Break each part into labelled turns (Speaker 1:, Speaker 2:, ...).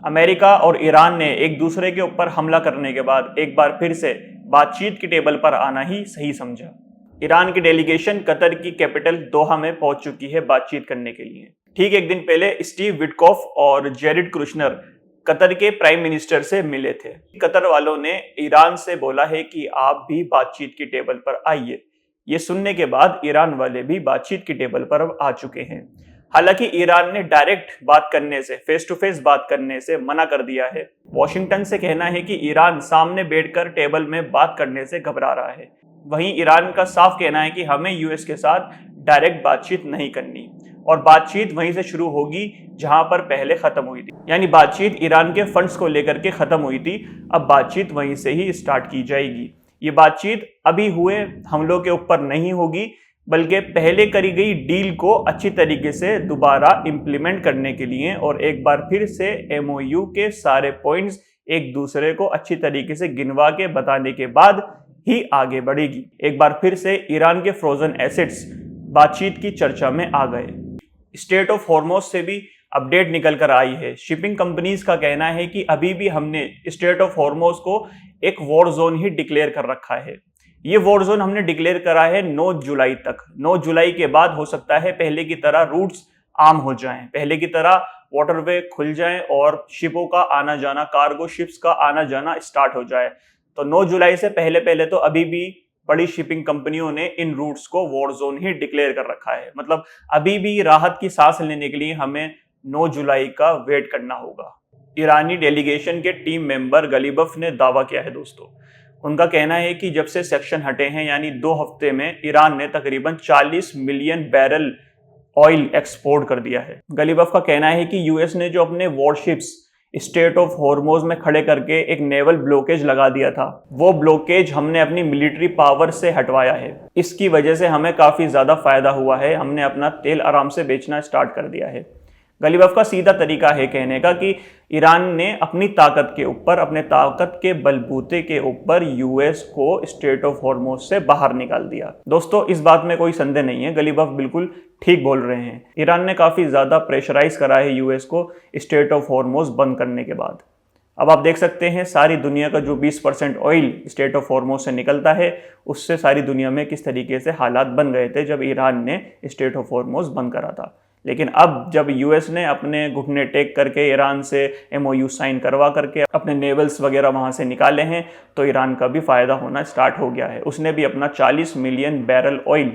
Speaker 1: America और Iran ने एक दूसरे के ऊपर हमला करने के बाद एक बार फिर से बातचीत की टेबल पर आना ही सही समझा। ईरान की डेलीगेशन कतर की कैपिटल दोहा में पहुंच चुकी है बातचीत करने के लिए। ठीक एक दिन पहले स्टीव विटकॉफ और जेरिड कुशनर कतर के प्राइम मिनिस्टर से मिले थे। कतर वालों ने ईरान से बोला है कि आप भी बातचीत की टेबल पर आइए। ये सुनने के बाद ईरान वाले भी बातचीत की टेबल पर अब आ चुके हैं। हालांकि ईरान ने डायरेक्ट बात करने से, फेस टू फेस बात करने से मना कर दिया है। वॉशिंगटन से कहना है कि ईरान सामने बैठकर टेबल में बात करने से घबरा रहा है। वहीं ईरान का साफ कहना है कि हमें यूएस के साथ डायरेक्ट बातचीत नहीं करनी और बातचीत वहीं से शुरू होगी जहां पर पहले खत्म हुई थी। यानी बातचीत ईरान के फंड्स को लेकर के खत्म हुई थी, अब बातचीत वहीं से ही स्टार्ट की जाएगी। ये बातचीत अभी हुए हमलों के ऊपर नहीं होगी, बल्कि पहले करी गई डील को अच्छी तरीके से दोबारा इंप्लीमेंट करने के लिए और एक बार फिर से एमओयू के सारे पॉइंट्स एक दूसरे को अच्छी तरीके से गिनवा के बताने के बाद ही आगे बढ़ेगी। एक बार फिर से ईरान के फ्रोजन एसेट्स बातचीत की चर्चा में आ गए। स्टेट ऑफ हॉर्मोज से भी अपडेट निकल कर आई है। शिपिंग कंपनीज का कहना है कि अभी भी हमने स्टेट ऑफ हॉर्मोज को एक वॉर जोन ही डिक्लेयर कर रखा है। ये वॉर जोन हमने डिक्लेयर करा है 9 जुलाई तक। 9 जुलाई के बाद हो सकता है पहले की तरह रूट्स आम हो जाएं, पहले की तरह वाटरवे खुल जाएं और शिपों का आना जाना, कार्गो शिप्स का आना जाना स्टार्ट हो जाए। तो 9 जुलाई से पहले पहले तो अभी भी बड़ी शिपिंग कंपनियों ने इन रूट्स को वॉर जोन ही डिक्लेयर कर रखा है। मतलब अभी भी राहत की सांस लेने के लिए हमें 9 जुलाई का वेट करना होगा। ईरानी डेलीगेशन के टीम मेंबर गलीबफ ने दावा किया है दोस्तों। उनका कहना है कि जब से सेक्शन हटे हैं यानी 2 हफ्ते में ईरान ने तकरीबन 40 मिलियन बैरल ऑयल एक्सपोर्ट कर दिया है। गलीबफ का कहना है कि यूएस ने जो अपने वॉरशिप्स स्टेट ऑफ हॉर्मोज में खड़े करके एक नेवल ब्लॉकेज लगा दिया था, वो ब्लॉकेज हमने अपनी मिलिट्री पावर से हटवाया है। इसकी वजह से हमें काफ़ी ज़्यादा फायदा हुआ है, हमने अपना तेल आराम से बेचना स्टार्ट कर दिया है। गलीबफ का सीधा तरीका है कहने का कि ईरान ने अपनी ताकत के ऊपर, अपने ताकत के बलबूते के ऊपर यूएस को स्टेट ऑफ हॉर्मोज से बाहर निकाल दिया। दोस्तों इस बात में कोई संदेह नहीं है, गलीबफ बिल्कुल ठीक बोल रहे हैं। ईरान ने काफ़ी ज़्यादा प्रेशराइज करा है यूएस को स्टेट ऑफ हॉर्मोज बंद करने के बाद। अब आप देख सकते हैं सारी दुनिया का जो 20% ऑयल स्टेट ऑफ हॉर्मोज से निकलता है, उससे सारी दुनिया में किस तरीके से हालात बन गए थे जब ईरान ने स्टेट ऑफ हॉर्मोज बंद करा था। लेकिन अब जब यूएस ने अपने घुटने टेक करके ईरान से एमओयू साइन करवा करके अपने नेवल्स वगैरह वहां से निकाले हैं, तो ईरान का भी फायदा होना स्टार्ट हो गया है। उसने भी अपना 40 मिलियन बैरल ऑयल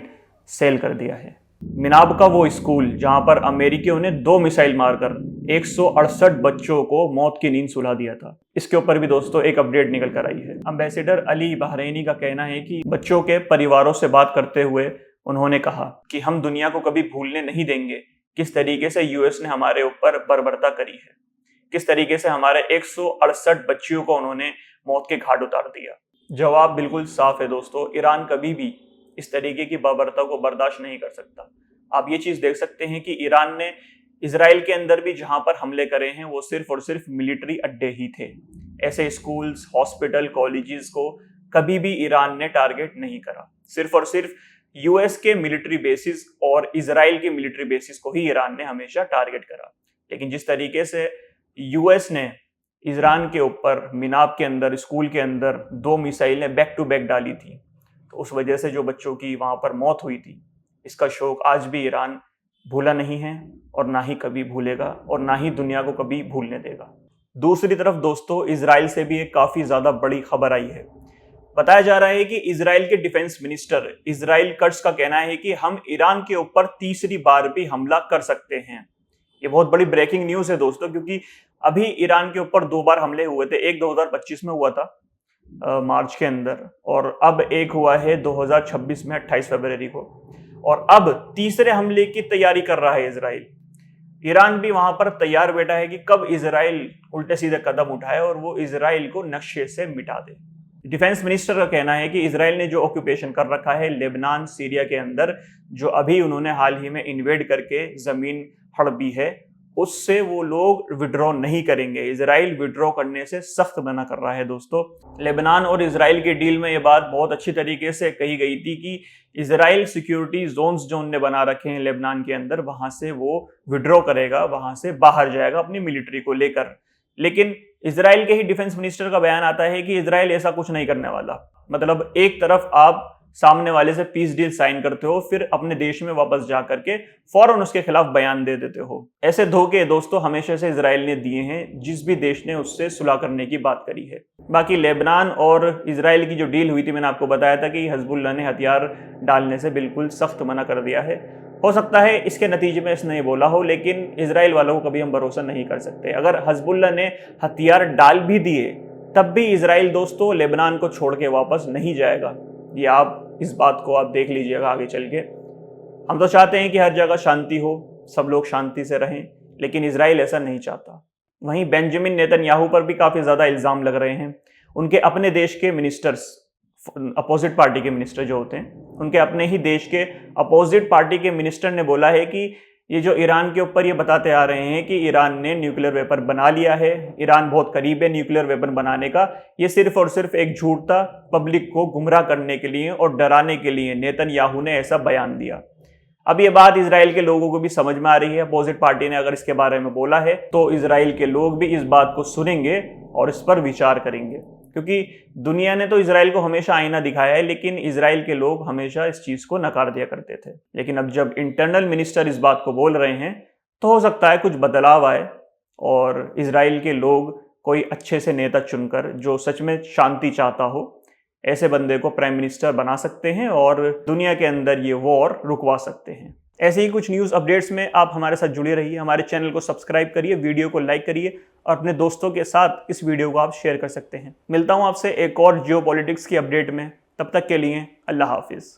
Speaker 1: सेल कर दिया है। मिनाब का वो स्कूल जहां पर अमेरिकियों ने 2 मिसाइल मारकर 168 बच्चों को मौत की नींद सुला दिया था, इसके ऊपर भी दोस्तों एक अपडेट निकल कर आई है। एम्बेसडर अली बहरैनी का कहना है कि बच्चों के परिवारों से बात करते हुए उन्होंने कहा कि हम दुनिया को कभी भूलने नहीं देंगे किस तरीके से यूएस ने हमारे ऊपर बर्बरता करी है, किस तरीके से हमारे 168 बच्चियों को उन्होंने मौत के घाट उतार दिया। जवाब बिल्कुल साफ है दोस्तों, ईरान कभी भी इस तरीके की बर्बरता को बर्दाश्त नहीं कर सकता। आप ये चीज देख सकते हैं कि ईरान ने इजराइल के अंदर भी जहां पर हमले करे हैं वो सिर्फ और सिर्फ मिलिट्री अड्डे ही थे। ऐसे स्कूल्स, हॉस्पिटल, कॉलेजेस को कभी भी ईरान ने टारगेट नहीं करा। सिर्फ और सिर्फ यूएस के मिलिट्री बेसिस और इजराइल के मिलिट्री बेसिस को ही ईरान ने हमेशा टारगेट करा। लेकिन जिस तरीके से यूएस ने ईरान के ऊपर मिनाब के अंदर, स्कूल के अंदर 2 मिसाइलें बैक टू बैक डाली थी, तो उस वजह से जो बच्चों की वहां पर मौत हुई थी, इसका शोक आज भी ईरान भूला नहीं है और ना ही कभी भूलेगा और ना ही दुनिया को कभी भूलने देगा। दूसरी तरफ दोस्तों इजराइल से भी एक काफी ज्यादा बड़ी खबर आई है। बताया जा रहा है कि इजराइल के डिफेंस मिनिस्टर इजराइल कट्स का कहना है कि हम ईरान के ऊपर तीसरी बार भी हमला कर सकते हैं। ये बहुत बड़ी ब्रेकिंग न्यूज है दोस्तों, क्योंकि अभी ईरान के ऊपर 2 बार हमले हुए थे। एक 2025 में हुआ था मार्च के अंदर, और अब एक हुआ है 2026 में 28 फरवरी को, और अब तीसरे हमले की तैयारी कर रहा है इजराइल। ईरान भी वहां पर तैयार बैठा है कि कब इजराइल उल्टे सीधे कदम उठाए और वो इजराइल को नक्शे से मिटा दे। डिफेंस मिनिस्टर का कहना है कि इजराइल ने जो ऑक्यूपेशन कर रखा है लेबनान, सीरिया के अंदर, जो अभी उन्होंने हाल ही में इन्वेड करके जमीन हड़पी है, उससे वो लोग विड्रॉ नहीं करेंगे। इजराइल विड्रॉ करने से सख्त मना कर रहा है दोस्तों। लेबनान और इजराइल के डील में ये बात बहुत अच्छी तरीके से कही गई थी कि इजराइल सिक्योरिटी जोन्स जो उन्होंने बना रखे हैं लेबनान के अंदर, वहां से वो विड्रॉ करेगा, वहां से बाहर जाएगा अपनी मिलिट्री को लेकर। लेकिन इजराइल के ही डिफेंस मिनिस्टर का बयान आता है कि इजराइल ऐसा कुछ नहीं करने वाला। मतलब एक तरफ आप सामने वाले से पीस डील साइन करते हो, फिर अपने देश में वापस जा करके फौरन उसके खिलाफ बयान दे देते हो। ऐसे धोखे दोस्तों हमेशा से इजराइल ने दिए हैं, जिस भी देश ने उससे सुलह करने की बात करी है। बाकी लेबनान और इजराइल की जो डील हुई थी, मैंने आपको बताया था कि हिजबुल्लाह ने हथियार डालने से बिल्कुल सख्त मना कर दिया है। हो सकता है इसके नतीजे में इसने बोला हो, लेकिन इजराइल वालों को कभी हम भरोसा नहीं कर सकते। अगर हिजबुल्लाह ने हथियार डाल भी दिए तब भी इजराइल दोस्तों लेबनान को छोड़ के वापस नहीं जाएगा। ये आप इस बात को आप देख लीजिएगा आगे चल के। हम तो चाहते हैं कि हर जगह शांति हो, सब लोग शांति से रहें, लेकिन इजराइल ऐसा नहीं चाहता। वहीं बेंजामिन नेतन्याहू पर भी काफ़ी ज़्यादा इल्ज़ाम लग रहे हैं। उनके अपने देश के मिनिस्टर्स, अपोजिट पार्टी के मिनिस्टर जो होते हैं, उनके अपने ही देश के अपोजिट पार्टी के मिनिस्टर ने बोला है कि ये जो ईरान के ऊपर ये बताते आ रहे हैं कि ईरान ने न्यूक्लियर वेपन बना लिया है, ईरान बहुत करीब है न्यूक्लियर वेपन बनाने का, ये सिर्फ और सिर्फ एक झूठ था, पब्लिक को गुमराह करने के लिए और डराने के लिए नेतन्याहू ने ऐसा बयान दिया। अब ये बात इजराइल के लोगों को भी समझ में आ रही है। अपोजिट पार्टी ने अगर इसके बारे में बोला है तो इजराइल के लोग भी इस बात को सुनेंगे और इस पर विचार करेंगे, क्योंकि दुनिया ने तो इजराइल को हमेशा आईना दिखाया है, लेकिन इजराइल के लोग हमेशा इस चीज़ को नकार दिया करते थे। लेकिन अब जब इंटरनल मिनिस्टर इस बात को बोल रहे हैं तो हो सकता है कुछ बदलाव आए और इजराइल के लोग कोई अच्छे से नेता चुनकर, जो सच में शांति चाहता हो, ऐसे बंदे को प्राइम मिनिस्टर बना सकते हैं और दुनिया के अंदर ये वॉर रुकवा सकते हैं। ऐसे ही कुछ न्यूज़ अपडेट्स में आप हमारे साथ जुड़े रहिए। हमारे चैनल को सब्सक्राइब करिए, वीडियो को लाइक करिए और अपने दोस्तों के साथ इस वीडियो को आप शेयर कर सकते हैं। मिलता हूं आपसे एक और जियोपॉलिटिक्स की अपडेट में, तब तक के लिए अल्लाह हाफिज़।